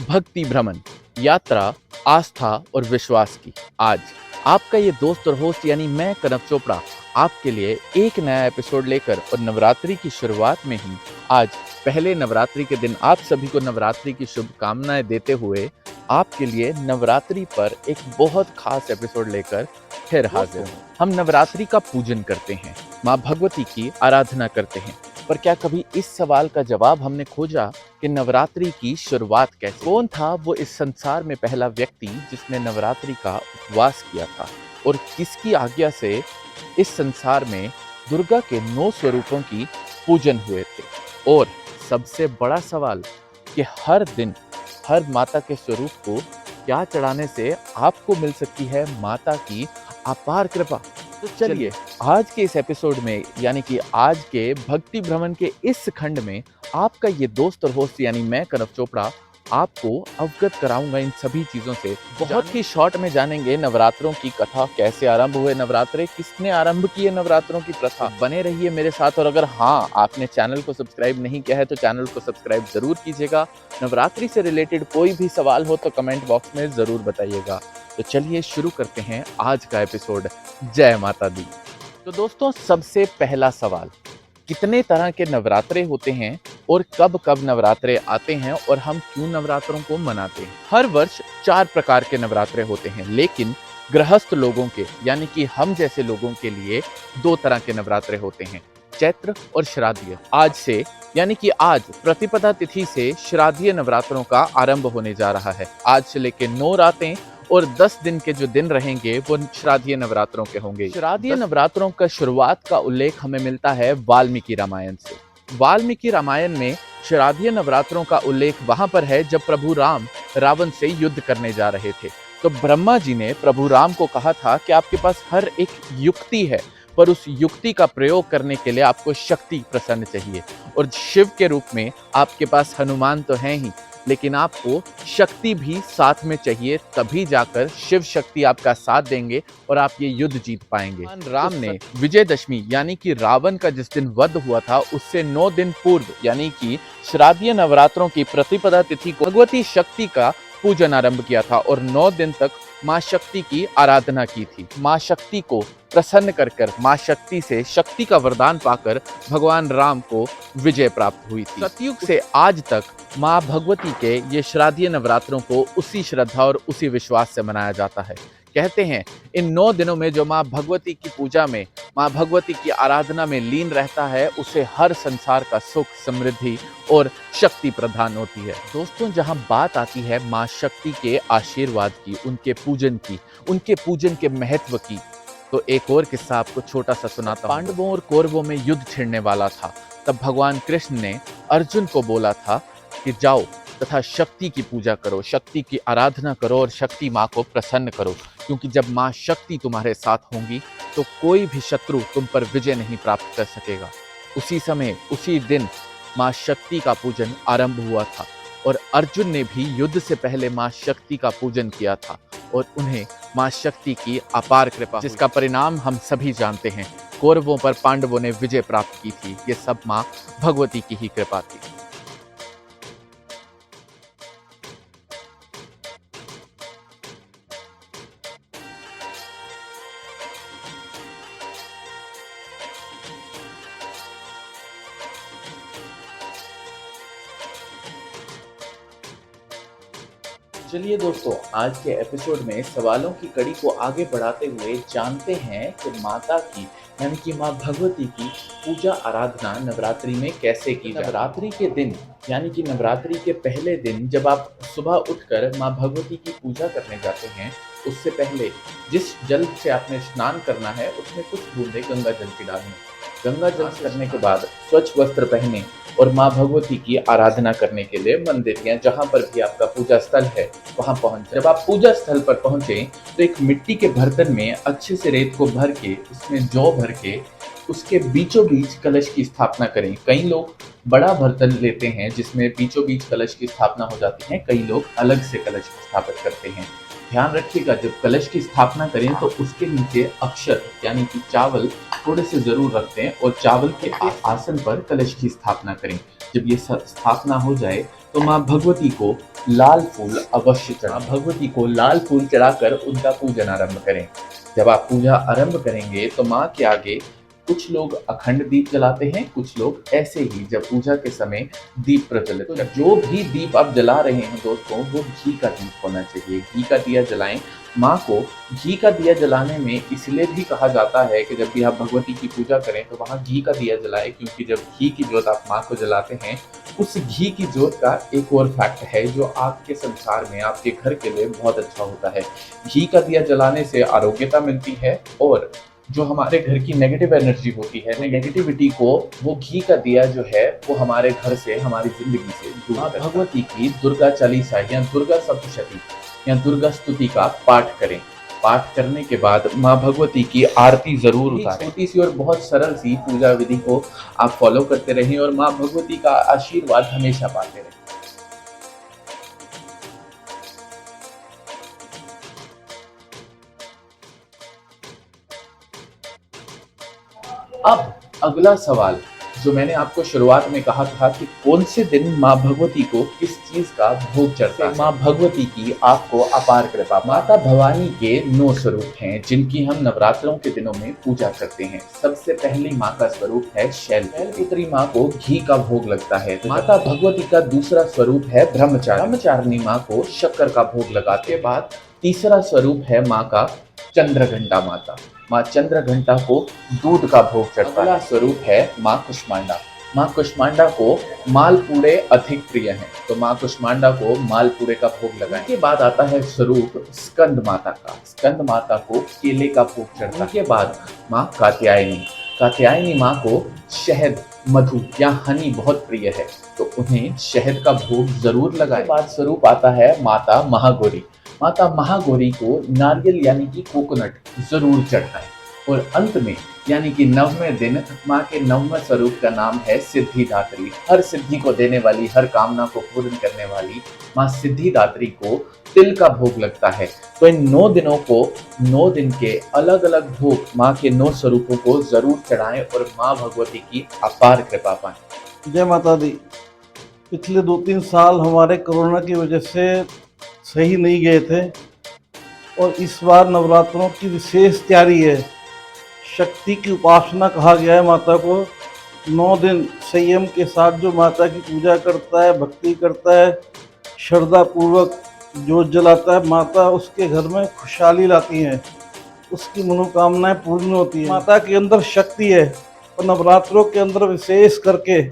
भक्ति भ्रमण, यात्रा, आस्था और विश्वास की। आज आपका ये दोस्त और होस्ट यानी मैं कनव चोपड़ा आपके लिए एक नया एपिसोड लेकर और नवरात्रि की शुरुआत में ही आज पहले नवरात्रि के दिन आप सभी को नवरात्रि की शुभकामनाएं देते हुए आपके लिए नवरात्रि पर एक बहुत खास एपिसोड लेकर फिर हाजिर हूँ। हम नवरात्रि का पूजन करते हैं, माँ भगवती की आराधना करते हैं, पर क्या कभी इस सवाल का जवाब हमने खोजा कि नवरात्रि की शुरुआत कैसे? कौन था वो इस संसार में पहला व्यक्ति जिसने नवरात्रि का उपवास किया था और किसकी आज्ञा से इस संसार में दुर्गा के 9 स्वरूपों की पूजन हुए थे? और सबसे बड़ा सवाल कि हर दिन हर माता के स्वरूप को क्या चढ़ाने से आपको मिल सकती है माता की अपार कृपा। तो चलिए आज के इस एपिसोड में यानी कि आज के भक्ति भ्रमण के इस खंड में आपका ये दोस्त और होस्ट यानी मैं कनव चोपड़ा आपको अवगत कराऊंगा इन सभी चीजों से। बहुत ही शॉर्ट में जानेंगे नवरात्रों की कथा, कैसे आरंभ हुए नवरात्रे, किसने आरंभ किए नवरात्रों की प्रथा। बने रहिए मेरे साथ और अगर हाँ आपने चैनल को सब्सक्राइब नहीं किया है तो चैनल को सब्सक्राइब जरूर कीजिएगा। नवरात्रि से रिलेटेड कोई भी सवाल हो तो कमेंट बॉक्स में जरूर बताइएगा। तो चलिए शुरू करते हैं आज का एपिसोड। जय माता दी। तो दोस्तों सबसे पहला सवाल, कितने तरह के नवरात्रे होते हैं और कब कब नवरात्रे आते हैं और हम क्यों नवरात्रों को मनाते हैं? हर वर्ष 4 प्रकार के नवरात्रे होते हैं, लेकिन गृहस्थ लोगों के यानी कि हम जैसे लोगों के लिए 2 तरह के नवरात्रे होते हैं, चैत्र और श्राद्धीय। आज से यानी कि आज प्रतिपदा तिथि से श्राद्धीय नवरात्रों का आरंभ होने जा रहा है। आज से लेके 9 रातें और 10 दिन के जो दिन रहेंगे वो श्राद्धीय नवरात्रों के होंगे। श्राद्धीय नवरात्रों का शुरुआत का उल्लेख हमें मिलता है वाल्मीकि रामायण से। वाल्मीकि रामायण में श्राद्धीय नवरात्रों का उल्लेख वहां पर है जब प्रभु राम रावण से युद्ध करने जा रहे थे। तो ब्रह्मा जी ने प्रभु राम को कहा था कि आपके पास हर एक युक्ति है, पर उस युक्ति का प्रयोग करने के लिए आपको शक्ति प्रसन्न चाहिए। और शिव के रूप में आपके पास हनुमान तो है ही, लेकिन आपको शक्ति भी साथ में चाहिए, तभी जाकर शिव शक्ति आपका साथ देंगे और आप ये युद्ध जीत पाएंगे। राम ने विजयदशमी यानी कि रावण का जिस दिन वध हुआ था उससे 9 दिन पूर्व यानी कि श्राद्धीय नवरात्रों की प्रतिपदा तिथि को भगवती शक्ति का पूजन आरंभ किया था और 9 दिन तक माँ शक्ति की आराधना की थी। माँ शक्ति को प्रसन्न कर माँ शक्ति से शक्ति का वरदान पाकर भगवान राम को विजय प्राप्त हुई थी। सतयुग से आज तक माँ भगवती के ये श्राद्धीय नवरात्रों को उसी श्रद्धा और उसी विश्वास से मनाया जाता है। कहते हैं इन 9 दिनों में जो माँ भगवती की पूजा में, माँ भगवती की आराधना में लीन रहता है उसे हर संसार का सुख, समृद्धि और शक्ति प्रदान होती है। दोस्तों जहां बात आती है माँ शक्ति के आशीर्वाद की, उनके पूजन की, उनके पूजन के महत्व की, तो एक और किस्सा आपको छोटा सा सुनाता हूं। पांडवों और कौरवों में युद्ध छिड़ने वाला था, तब भगवान कृष्ण ने अर्जुन को बोला था कि जाओ तथा शक्ति की पूजा करो, शक्ति की आराधना करो और शक्ति माँ को प्रसन्न करो, क्योंकि जब माँ शक्ति तुम्हारे साथ होंगी तो कोई भी शत्रु तुम पर विजय नहीं प्राप्त कर सकेगा। उसी समय उसी दिन माँ शक्ति का पूजन आरंभ हुआ था और अर्जुन ने भी युद्ध से पहले माँ शक्ति का पूजन किया था और उन्हें माँ शक्ति की अपार कृपा, जिसका परिणाम हम सभी जानते हैं, कौरवों पर पांडवों ने विजय प्राप्त की थी। ये सब माँ भगवती की ही कृपा थी। चलिए दोस्तों आज के एपिसोड में सवालों की कड़ी को आगे बढ़ाते हुए जानते हैं कि माता की यानी कि माँ भगवती की पूजा आराधना नवरात्रि में कैसे की जाए। नवरात्रि के दिन यानी कि नवरात्रि के पहले दिन जब आप सुबह उठकर माँ भगवती की पूजा करने जाते हैं, उससे पहले जिस जल से आपने स्नान करना है उसमें कुछ बूंदे गंगा जल की डालनी। गंगा जल करने के बाद स्वच्छ वस्त्र पहने और माँ भगवती की आराधना करने के लिए मंदिर या जहाँ पर भी आपका पूजा स्थल है वहां पहुंचे। जब आप पूजा स्थल पर पहुंचे तो एक मिट्टी के बर्तन में अच्छे से रेत को भर के उसमें जौ भर के उसके बीचों बीच कलश की स्थापना करें। कई लोग बड़ा बर्तन लेते हैं जिसमें बीचों बीच कलश की स्थापना हो जाती है, कई लोग अलग से कलश स्थापित करते हैं। ध्यान रखिएगा जब कलश की स्थापना करें तो उसके नीचे अक्षत यानी कि चावल थोड़े से जरूर रखते हैं और चावल के आसन पर कलश की स्थापना करें। जब ये स्थापना हो जाए तो माँ भगवती को लाल फूल अवश्य चढ़ाएं। माँ भगवती को लाल फूल चढ़ाकर उनका पूजन आरंभ करें। जब आप पूजा आरंभ करेंगे तो माँ के आगे कुछ लोग अखंड दीप जलाते हैं, कुछ लोग ऐसे ही जब पूजा के समय दीप प्रज्वलित। तो जो भी दीप आप जला रहे हैं दोस्तों, वो घी का दीप होना चाहिए। घी का दिया जलाएं। माँ को घी का दिया जलाने में इसलिए भी कहा जाता है कि जब भी आप भगवती की पूजा करें तो वहाँ घी का दिया जलाएं, क्योंकि जब घी की जोत आप माँ को जलाते हैं, उस घी की जोत का एक और फैक्ट है जो आपके संसार में, आपके घर के लिए बहुत अच्छा होता है। घी का दिया जलाने से आरोग्यता मिलती है और जो हमारे घर की नेगेटिव एनर्जी होती है, नेगेटिविटी को वो घी का दिया जो है वो हमारे घर से, हमारी जिंदगी से दूर करता है। भगवती की दुर्गा चालीसा या दुर्गा सप्तशती या दुर्गा स्तुति का पाठ करें। पाठ करने के बाद माँ भगवती की आरती जरूर उतारें। छोटी सी और बहुत सरल सी पूजा विधि को आप फॉलो करते रहें और माँ भगवती का आशीर्वाद हमेशा पाते रहें। अब अगला सवाल जो मैंने आपको शुरुआत में कहा था कि कौन से दिन माँ भगवती को किस चीज का भोग चढ़ता है। माँ भगवती की आपको अपार कृपा। माता भवानी के 9 स्वरूप हैं जिनकी हम नवरात्रों के दिनों में पूजा करते हैं। सबसे पहली माँ का स्वरूप है शैलपुत्री। माँ को घी का भोग लगता है। माता भगवती का दूसरा स्वरूप है ब्रह्मचारिणी। माँ को शक्कर का भोग लगाते के बाद तीसरा स्वरूप है माँ का चंद्रघंटा माता। माँ चंद्रघंटा को दूध का भोग चढ़ता है। अगला स्वरूप है माँ कुष्मांडा। माँ कुष्मांडा को मालपूड़े अधिक प्रिय हैं, तो माँ कुष्मांडा को मालपूड़े का भोग लगाएं। के बाद आता है स्वरूप स्कंद माता का। स्कंद माता को केले का भोग चढ़ता है। के बाद माँ कात्यायनी। कात्यायनी माँ को शहद, मधु या हनी बहुत प्रिय है, तो उन्हें शहद का भोग जरूर लगाएं। के बाद स्वरूप आता है माता महागौरी। माता महागौरी को नारियल यानी कि कोकोनट जरूर चढ़ाएं। और अंत में यानी कि 9वें दिन माँ के 9वें स्वरूप का नाम है सिद्धिदात्री। हर सिद्धि को देने वाली, हर कामना को पूर्ण करने वाली माँ सिद्धिदात्री को तिल का भोग लगता है। तो इन 9 दिनों को, 9 दिन के अलग अलग भोग माँ के 9 स्वरूपों को जरूर चढ़ाएं और माँ भगवती की अपार कृपा पाएं। जय माता दी। पिछले 2-3 साल हमारे कोरोना की वजह से सही नहीं गए थे और इस बार नवरात्रों की विशेष तैयारी है। शक्ति की उपासना कहा गया है माता को। 9 दिन संयम के साथ जो माता की पूजा करता है, भक्ति करता है, श्रद्धा पूर्वक जोत जलाता है, माता उसके घर में खुशहाली लाती हैं, उसकी मनोकामनाएं पूर्ण होती हैं। माता के अंदर शक्ति है और नवरात्रों के अंदर विशेष करके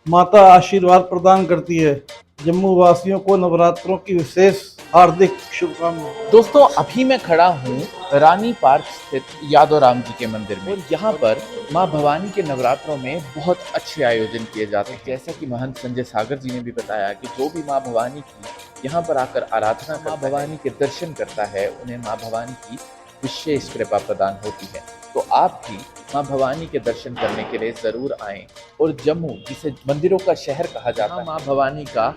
माता आशीर्वाद प्रदान करती है। जम्मू वासियों को नवरात्रों की विशेष हार्दिक शुभकामनाएं। दोस्तों अभी मैं खड़ा हूँ रानी पार्क स्थित यादवराम जी के मंदिर में। और यहाँ पर माँ भवानी के नवरात्रों में बहुत अच्छे आयोजन किए जाते हैं। जैसा कि महंत संजय सागर जी ने भी बताया कि जो भी माँ भवानी की यहाँ पर आकर आराधना, माँ भवानी के दर्शन करता है, उन्हें माँ भवानी की विशेष कृपा प्रदान होती है। तो आप भी माँ भवानी के दर्शन करने के लिए जरूर आएं। और जम्मू, जिसे मंदिरों का शहर कहा जाता है, माँ भवानी का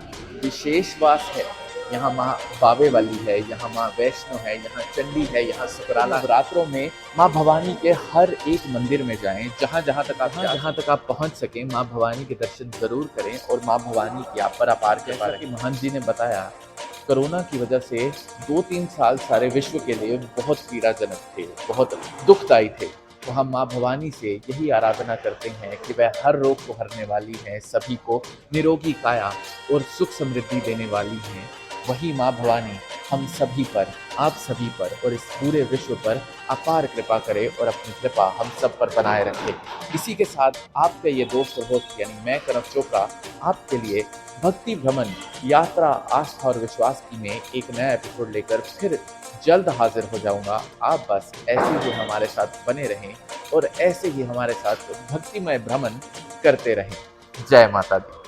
विशेष वास है। यहाँ माँ बावे वाली है, यहाँ माँ वैष्णो है, यहाँ चंडी है, यहाँ शुक्राला। नवरात्रों में माँ भवानी के हर एक मंदिर में जाएं, जहाँ जहाँ तक आप पहुँच सकें, माँ भवानी के दर्शन जरूर करें और माँ भवानी की आप पर अपार कृपा रखें। महंत जी ने बताया कोरोना की वजह से 2-3 साल सारे विश्व के लिए बहुत पीड़ाजनक थे, बहुत दुखदायी थे। तो हम माँ भवानी से यही आराधना करते हैं कि वह हर रोग को हरने वाली हैं, सभी को निरोगी काया और सुख समृद्धि देने वाली हैं। वही माँ भवानी हम सभी पर, आप सभी पर और इस पूरे विश्व पर अपार कृपा करे और अपनी कृपा हम सब पर बनाए रखे। इसी के साथ आपका ये दोस्त और होस्ट यानी मैं कनव चोपड़ा आपके लिए भक्ति भ्रमण यात्रा आस्था और विश्वास की में एक नया एपिसोड लेकर फिर जल्द हाजिर हो जाऊंगा। आप बस ऐसे ही हमारे साथ बने रहें और ऐसे ही हमारे साथ भक्तिमय भ्रमण करते रहें। जय माता दी।